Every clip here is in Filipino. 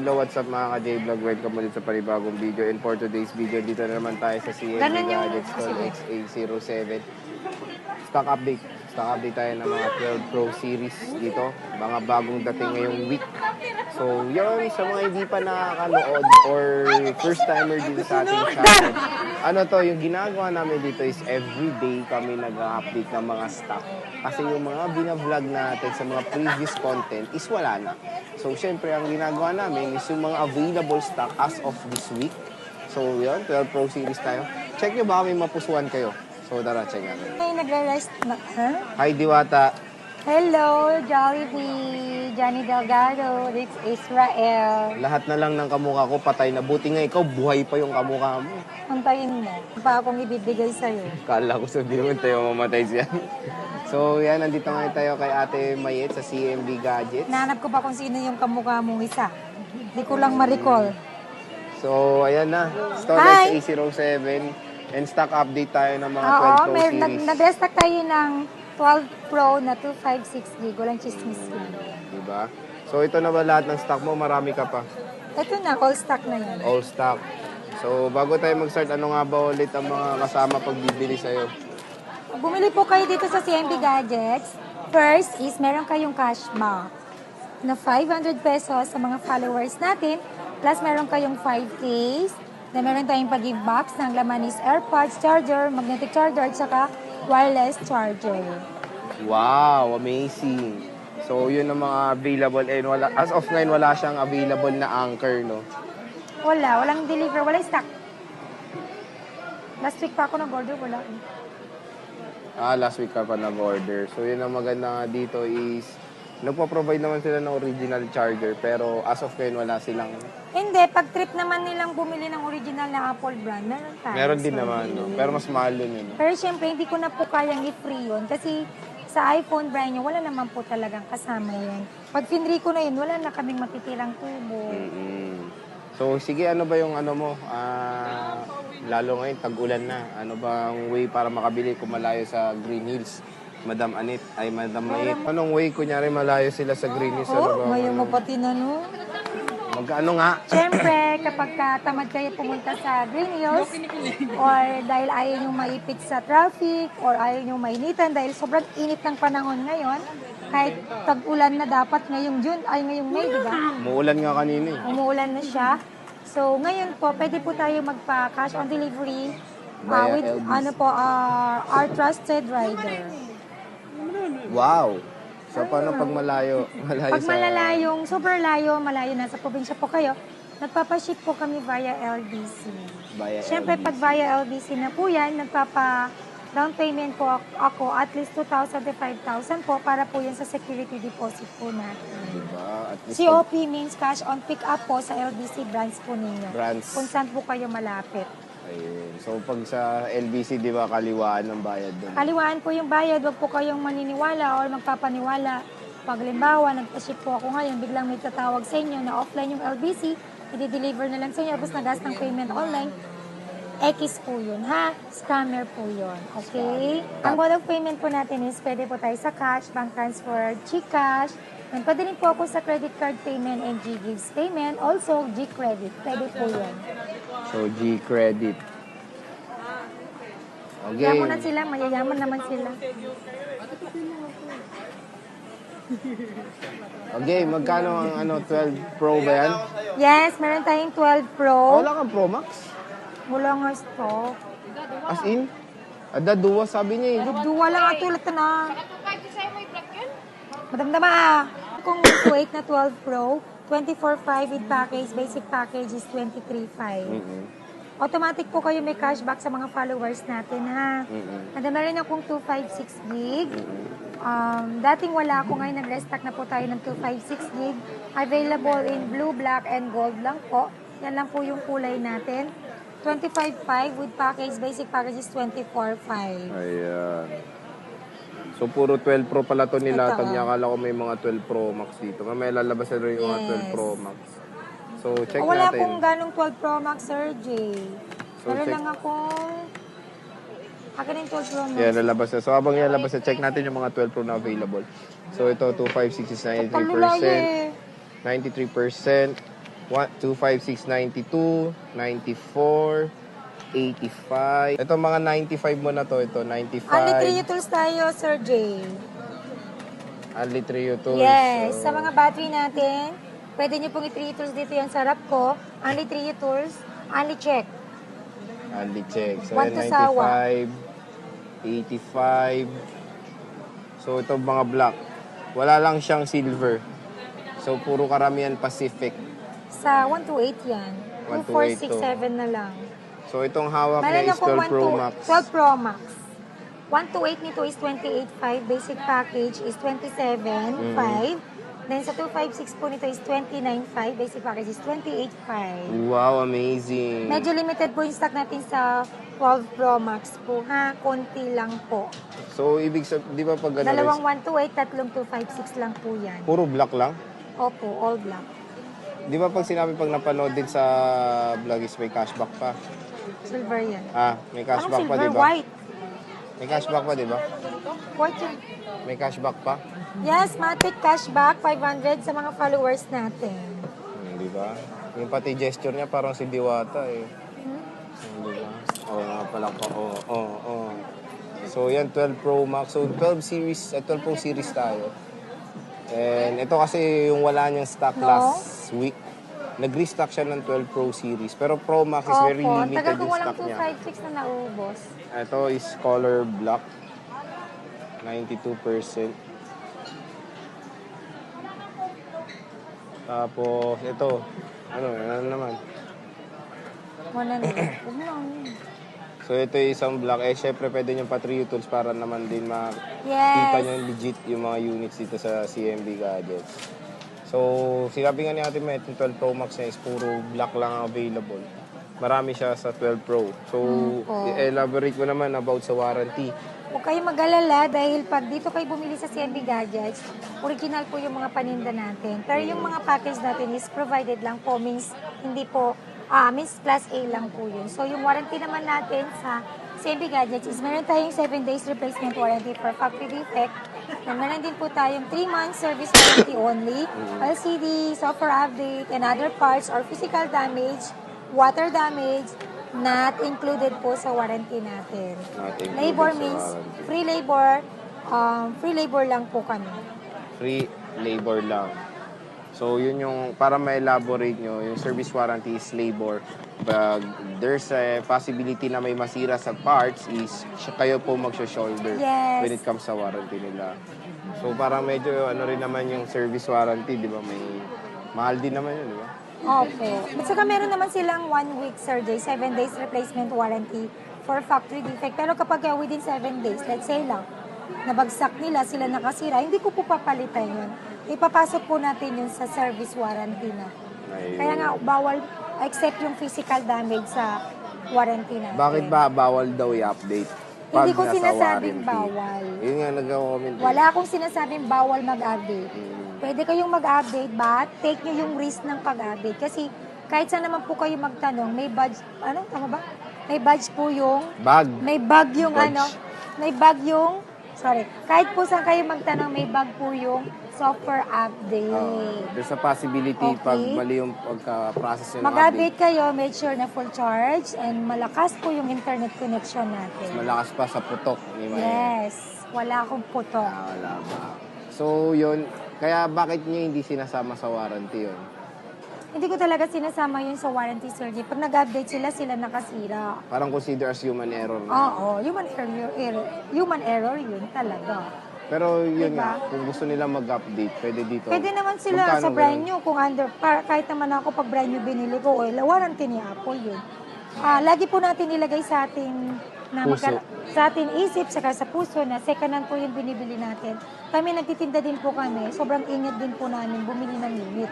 hello, what's up mga ka-J-Vlog? Welcome ulit sa panibagong video. And for today's video, dito na naman tayo sa CMB Gadgets Call XA07. Stock update. Stock update tayo ng mga 12 Pro series dito. Mga bagong dating ngayong week. So, yun, sa mga hindi pa nakakanood or first timer dito sa ating channel. Ano to, yung ginagawa namin dito is everyday kami nag-update ng mga stock. Kasi yung mga binavlog natin sa mga previous content is wala na. So, syempre, ang ginagawa namin is yung mga available stock as of this week. So, yun, 12 Pro series tayo. Check nyo ba may mapusuan kayo? So, tara, check natin. Ay, nagre-rest na, huh? Hi, Diwata. Hello, Jollibee, Johnny Delgado, Rick Israel. Lahat na lang ng kamukha ko patay na. Buti nga ikaw, buhay pa yung kamukha mo. Antayin mo. Pa akong ibibigay sa'yo. Kala ko sabihin mo tayo mamatay siya. So, yan, nandito nga tayo kay Ate Mayet sa CMB Gadgets. Nahanap ko pa kung sino yung kamukha mong isa. Hindi ko lang ma-recall. So, ayan na. Storage A07. And stock update tayo ng mga 12 Pro series. Nag-restock tayo ng 12 Pro na 256 gig. Walang chismis lang. Diba? So, ito na ba lahat ng stock mo? Marami ka pa. Ito na, all stock na yan. All stock. So, bago tayo mag-start, ano nga ba ulit ang mga kasama pag bibili sa'yo? Bumili po kayo dito sa CMB Gadgets. First is, meron kayong cashback na 500 pesos sa mga followers natin. Plus, meron kayong 5 case. Na meron tayong pag-give box ng laman is AirPods, charger, magnetic charger, at saka wireless charger. Wow, amazing. So, yun ang mga available. And wala, as of ngayon, wala siyang available na Anchor, no? Walang deliver, walang stock. Last week pa ako nag-order, wala. Last week ka pa nag-order. So, yun ang maganda nga dito is, nagpo-provide naman sila ng original charger, pero as of ngayon, wala silang... Hindi, pag trip naman nilang bumili ng original na Apple brand, meron tayo. Meron din naman, no? Pero mas mahal yun, yun. Pero syempre, hindi ko na po kayang i-free yun. Kasi sa iPhone brand nyo, wala naman po talagang kasama yun. Pag finri ko na yun, wala na kaming matitirang tubo. So, sige, ano ba yung ano mo? Lalo ngayon, tag-ulan na. Ano ba ang way para makabili kung malayo sa Green Hills? Madam Mayet. Anong way, kunyari malayo sila sa Green Hills? Ngayon mo pati na, no? Magkano nga? Siyempre, kapag tamad kayo pumunta sa Green Hills, or dahil ayaw nyo maipit sa traffic, or ayaw nyo mainitan, dahil sobrang init ng panahon ngayon, kahit tag-ulan na dapat ngayong June, ay ngayong May, di ba? Muulan nga kanina eh. Umuulan na siya. So, ngayon po, pwede po tayo magpa-cash on delivery Via with LBC. our trusted rider. Wow! So, paano pag malayo? Pag malalayong, super layo, malayo na sa probinsya po kayo, nagpapaship po kami via LBC. Siyempre, pag via LBC na po yan, nagpapa-down payment po ako at least 2,000 to 5,000 po para po yan sa security deposit po natin. Diba? At least COP means cash on pick-up po sa LBC branch po ninyo. Branch. Kung saan po kayo malapit. Ayun. So, pag sa LBC, di ba, kaliwaan ng bayad doon? Kaliwaan po yung bayad, wag po kayong maniniwala or magpapaniwala. Pag limbawa, nagpa-ship po ako ngayon, biglang may tatawag sa inyo na offline yung LBC, i-deliver na lang sa inyo, tapos nagas ng payment online, X po yun, ha? Scammer po yun, okay? Ang mode of payment po natin is, pwede po tayo sa cash, bank transfer, GCash, and pwede rin po ako sa credit card payment and G-Gives payment, also G-Credit, pwede po yun. So, G-Credit. Okay. Yaman na sila, mayayaman naman sila. Okay, magkano ang 12 Pro ba yan? Yes, meron tayong 12 Pro. Wala kang Pro Max? Wala nga stock. As in? Ada duwa sabi niya eh. Duwa lang at tulad na. Madamdama Kung weight na 12 Pro, 24.5 with package, basic package is 23.5. Automatic po kayo may cashback sa mga followers natin, ha? And then, meron akong 256 gig. Dating wala ako, ngayon nag-restock na po tayo ng 256 gig. Available in blue, black, and gold lang po. Yan lang po yung kulay natin. 25.5 with package, basic package is 24.5. Ayan. So, puro 12 Pro pala to nilatag Ito, niya. Akala ko may mga 12 Pro Max dito. May lalabas na rin yung mga 12 Pro Max. So, check Wala natin. akong ganong 12 Pro Max, Sir J. So, Meron check. lang akong... Akin yung 12 Pro Max. Yan, lalabas na. So, habang yan lalabas na, check natin yung mga 12 Pro na available. So, ito, 256 is 93%. 93%. 25692, 94, 85. Ito mga 95 mo na to. Ito, 95. Only 3 utils tayo, Sir Jay. Only 3 utils. Yes, sa mga battery natin, pwede nyo pong i-3 utils dito yung sarap ko. Only 3 utils, only check. Only check. So, One yan, to sawa. 95, 85. So, ito mga black. Wala lang siyang silver. So, puro karamihan Pacific. Sa 128 yan. 128 to. 2467 na lang. So, itong hawak Meron niya is akong 12 Pro Max. 12 Pro Max. 128 nito is 28.5. Basic package is 27.5. Then sa 256 po nito is 29.5. Basic package is 28.5. Wow, amazing. Medyo limited po yung stock natin sa 12 Pro Max po, ha? Konti lang po. So, ibig sabihin, di ba pag ano, Dalawang 128, tatlong 256 lang po yan. puro black lang? Opo, all black. Di ba pag sinabi pag napanood din sa vlog is may cashback pa? Silver yan. May Anong cashback pa, silver? di ba? White. May cashback pa, di ba? White yan. May cashback pa? Yes, Matic cashback, 500 sa mga followers natin. Di ba? Yung pati gesture niya parang si Diwata eh. Hmm? Di ba? Oo nga pala po. Oo. So, yan, 12 Pro Max. So, 12 Pro series tayo. And ito kasi yung wala niyang stock No? last week. Nag-restock siya ng 12 Pro series. Pero Pro Max is very Opo, limited tagal ko yung walang stock niya. 256 na naubos. Ito is color black. 92%. Tapos, ito. Ano naman? Wala na. Huwag na. So, ito yung isang black. Syempre, pwede nyo pa 3 tools para naman din makita Yes. nyo legit yung mga units dito sa CMB Gadgets. So, sinabi nga ni Ate Met, yung 12 Pro Max na is puro black lang ang available. Marami siya sa 12 Pro. So, po. elaborate ko naman about sa warranty. Huwag kayong mag-alala dahil pag dito kayo bumili sa CNB Gadgets, original po yung mga paninda natin. Pero yung mga package natin is provided lang po, means hindi po, means class A lang po yun. So yung warranty naman natin sa CNB Gadgets is meron tayong 7 days replacement warranty for factory defect. And meron din po tayong 3 months service warranty only, LCD, software update, and other parts or physical damage, water damage, not included po sa warranty natin. Not included Labor sa means warranty. free labor lang po kami. Free labor lang. So, yun yung, para ma-elaborate nyo, yung service warranty is labor. Pag there's a possibility na may masira sa parts, is kayo po mag-shoulder Yes. when it comes sa warranty nila. So, parang medyo ano rin naman yung service warranty, di ba? May mahal din naman yun, di ba? Opo. At saka meron naman silang 1 week surgery, 7 days replacement warranty for factory defect. Pero kapag within 7 days, let's say lang, nabagsak nila, sila nakasira, hindi ko po papalitan yun. Ipapasok po natin yun sa service warranty na. Ayun. Kaya nga, bawal, except yung physical damage sa warranty natin. Bakit ba bawal daw i-update? Hindi ko nasa sinasabing warranty? bawal. Yun nga, nag-comment. Wala akong sinasabing bawal mag-update. Pwede kayong mag-update, but take nyo yung risk ng pag-update. Kasi kahit saan naman po kayo magtanong, may badge, ano, tama ba? May badge po yung, Bag. may bag yung Badge. may bag yung, kahit po saan kayo magtanong, may bag po yung software update. There's a possibility Okay. pag mali yung pagka-process nyo ng update. Mag-update kayo, make sure na full charge, and malakas po yung internet connection natin. Malakas pa sa putok ni Maya. Yes, wala akong putok. Wala ba? So, yun. Kaya bakit nyo hindi sinasama sa warranty yun? Hindi ko talaga sinasama yun sa warranty surgery. Pag nag-update sila nakasira. Parang consider as human error. Na. Oo, human error yun talaga. Pero yun Diba? nga, kung gusto nila mag-update, pwede dito. Pwede naman sila Magkano sa brand ganun? new, kung kahit naman ako pag brand new binili ko, warranty ni Apple yun. Lagi po natin ilagay sa ating Puso. sa ating isip, saka sa puso na second hand po yung binibili natin. Kami nagtitinda din po kami, sobrang ingat din po namin bumili ng unit.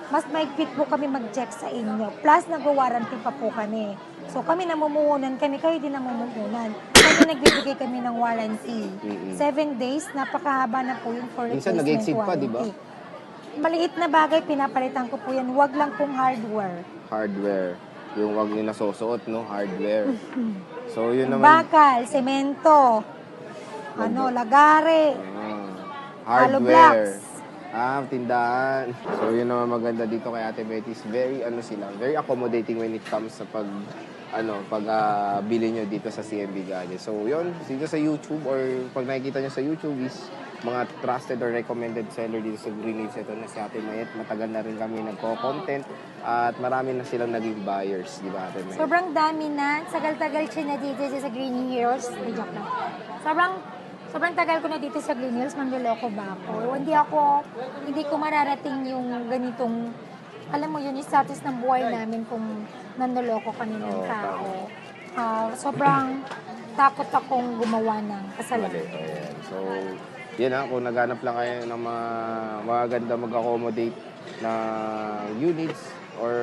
Mas maigpit po kami mag-check sa inyo. Plus, nag-warranty pa po kami. So, kami namumuhunan kami, kayo din namumuhunan. Kami nagbibigay kami ng warranty. 7 days, napakahaba na po yun for Minsan replacement nag-exceed pa, warranty. di ba? Maliit na bagay, pinapalitan ko po yan. Huwag lang pong hardware. Hardware. Yung wag nyo nasusuot, no? Hardware. So, yun naman. Bakal, semento, lagare, Hardware. hollow blocks. Tindahan. So, yun naman maganda dito kay Ate Betis. Very, very accommodating when it comes sa bili nyo dito sa CMB Gadgets. So, yun, dito sa YouTube or pag nakikita nyo sa YouTube is mga trusted or recommended seller dito sa Green Hills. Ito na si Ate Mayet. Matagal na rin kami nagko-content at marami na silang naging buyers, di ba Ate Mayet? Sobrang dami na. Tagal-tagal siya na dito sa Green Hills. Ay, joke lang. Sobrang tagal ko na dito sa Green Hills. Manloloko ba ako? Hindi ko mararating yung ganitong, alam mo yun, yung status ng buhay namin kung nanloloko kami ng tao. Sobrang takot akong gumawa ng kasalanan. Ayan. So, yun kung naghanap lang kayo ng mga maganda mag-accommodate na units or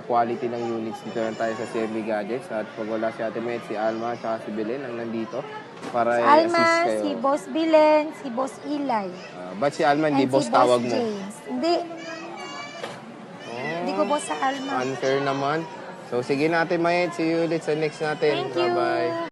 quality ng units, dito lang tayo sa CMB Gadgets. At pag wala si Ate Met, si Alma, at si Belen ang nandito para Si i-assist Alma, kayo. si Boss Bilen, si Boss Eli. Ba't si Alma hindi and boss si tawag Boss mo? James. Hindi ko boss sa Alma. Unfair naman. So, sige natin, Mayet. See you ulit sa next natin. Thank you. Bye-bye.